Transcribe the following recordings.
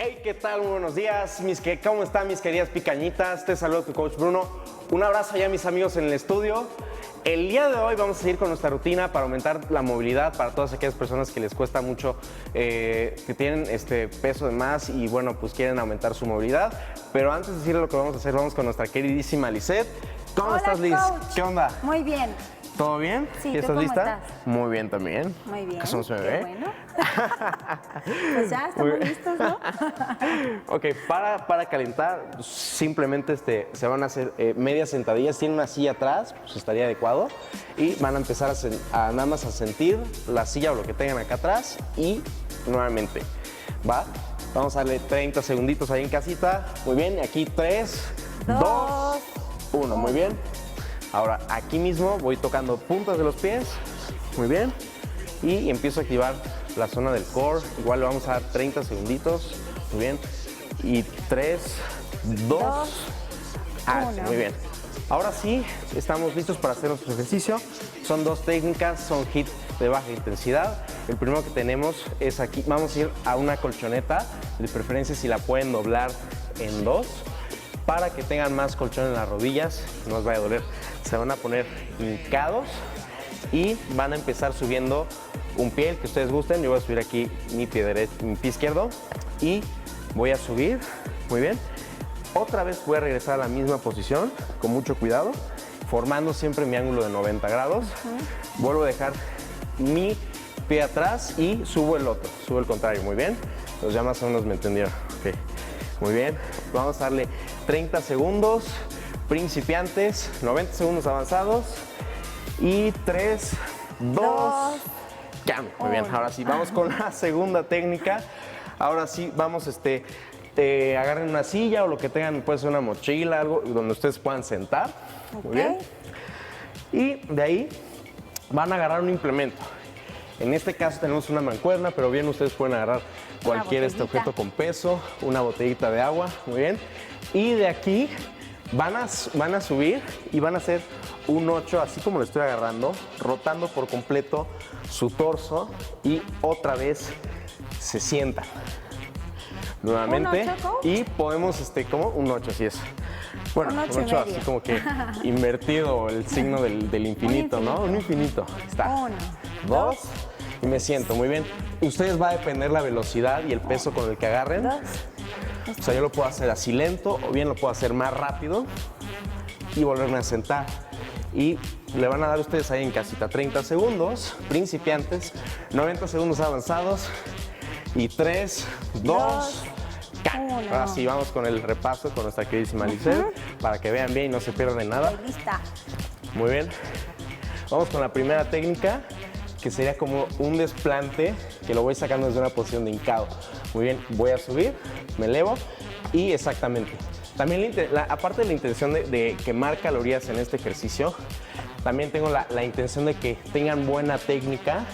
Hey, ¿qué tal? Muy buenos días. ¿Cómo están mis queridas picañitas? Te saludo tu coach Bruno. Un abrazo allá a mis amigos en el estudio. El día de hoy vamos a seguir con nuestra rutina para aumentar la movilidad para todas aquellas personas que les cuesta mucho, que tienen peso de más y bueno, pues quieren aumentar su movilidad. Pero antes de decirle lo que vamos a hacer, vamos con nuestra queridísima Lisette. ¿Cómo estás, Liz? Coach. ¿Qué onda? Muy bien. ¿Todo bien? Sí, ¿Ya ¿tú estás cómo lista? estás? Muy bien también. Muy bien. ¿Cómo se me Qué ve? bueno. Pues ya estamos listos, ¿no? Ok, para calentar, simplemente se van a hacer medias sentadillas. Tienen una silla atrás, pues estaría adecuado. Y van a empezar a nada más a sentir la silla o lo que tengan acá atrás. Y nuevamente, ¿va? Vamos a darle 30 segunditos ahí en casita. Muy bien, aquí 3, 2, 1. Muy bien. Ahora, aquí mismo voy tocando puntas de los pies. Muy bien. Y empiezo a activar la zona del core. Igual le vamos a dar 30 segunditos. Muy bien. Y 3, 2, 1. Muy bien. Ahora sí, estamos listos para hacer nuestro ejercicio. Son dos técnicas, son HIIT de baja intensidad. El primero que tenemos es aquí. Vamos a ir a una colchoneta. De preferencia, si la pueden doblar en dos, para que tengan más colchón en las rodillas, no les vaya a doler. Se van a poner hincados y van a empezar subiendo un pie, el que ustedes gusten. Yo voy a subir aquí mi pie derecho, mi pie izquierdo y voy a subir. Muy bien. Otra vez voy a regresar a la misma posición con mucho cuidado, formando siempre mi ángulo de 90 grados. Vuelvo a dejar mi pie atrás y subo el otro, subo el contrario. Muy bien. Los ya más o menos me entendieron. Okay. Muy bien. Vamos a darle 30 segundos. Principiantes, 90 segundos avanzados y 3, 2, cambio. Muy bien, ahora sí, vamos con la segunda técnica. Ahora sí, vamos, agarren una silla o lo que tengan, puede ser una mochila, algo donde ustedes puedan sentar. Muy bien. Y de ahí van a agarrar un implemento. En este caso tenemos una mancuerna, pero bien ustedes pueden agarrar cualquier objeto con peso, una botellita de agua. Muy bien. Y de aquí van a subir y van a hacer un 8, así como lo estoy agarrando, rotando por completo su torso y otra vez se sientan. Nuevamente. ¿Un 8, y podemos, ¿cómo? Un 8, así es. Bueno, un 8 así como que invertido, el signo del infinito, ¿no? Un infinito. Ahí está. 1, 2 y me siento. Muy bien. Ustedes va a depender la velocidad y el peso con el que agarren. 2. O sea, yo lo puedo hacer así lento o bien lo puedo hacer más rápido y volverme a sentar. Y le van a dar ustedes ahí en casita 30 segundos, principiantes, 90 segundos avanzados y 3, 2, 1. Ahora sí, vamos con el repaso con nuestra queridísima Lisette para que vean bien y no se pierdan de nada. Lista. Muy bien. Vamos con la primera técnica, que sería como un desplante, que lo voy sacando desde una posición de hincado. Muy bien, voy a subir, me elevo y exactamente. También, aparte de la intención de quemar calorías en este ejercicio, también tengo la intención de que tengan buena técnica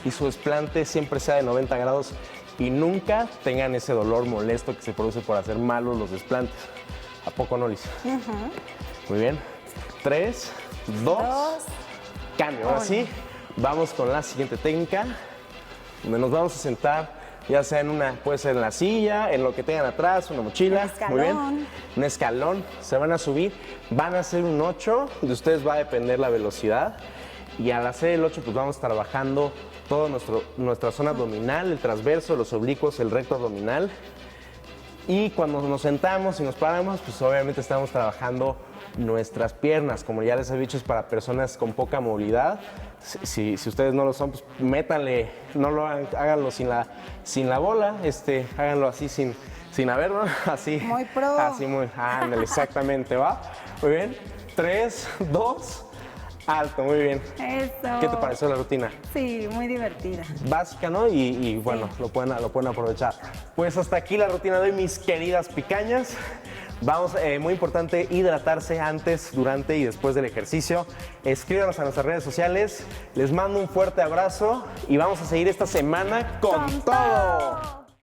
y su desplante siempre sea de 90 grados y nunca tengan ese dolor molesto que se produce por hacer malos los desplantes. ¿A poco no, Liz? Muy bien. 3, 2, cambio. Ahora sí. Vamos con la siguiente técnica, donde nos vamos a sentar, ya sea puede ser en la silla, en lo que tengan atrás, una mochila. Muy bien. Un escalón. Se van a subir, van a hacer un 8, de ustedes va a depender la velocidad. Y al hacer el 8, pues vamos trabajando toda nuestra zona abdominal, el transverso, los oblicuos, el recto abdominal. Y cuando nos sentamos y nos paramos, pues obviamente estamos trabajando nuestras piernas. Como ya les he dicho, es para personas con poca movilidad. Si ustedes no lo son, pues métanle, no lo hagan, háganlo sin la bola, háganlo así sin haberlo, así. Muy pro. Así muy, ándale, exactamente, ¿va? Muy bien, 3, 2, alto, muy bien. Eso. ¿Qué te pareció la rutina? Sí, muy divertida. Básica, ¿no? Y bueno, lo pueden aprovechar. Pues hasta aquí la rutina de hoy, mis queridas picañas. Vamos, muy importante, hidratarse antes, durante y después del ejercicio. Escríbanos a nuestras redes sociales. Les mando un fuerte abrazo y vamos a seguir esta semana con todo.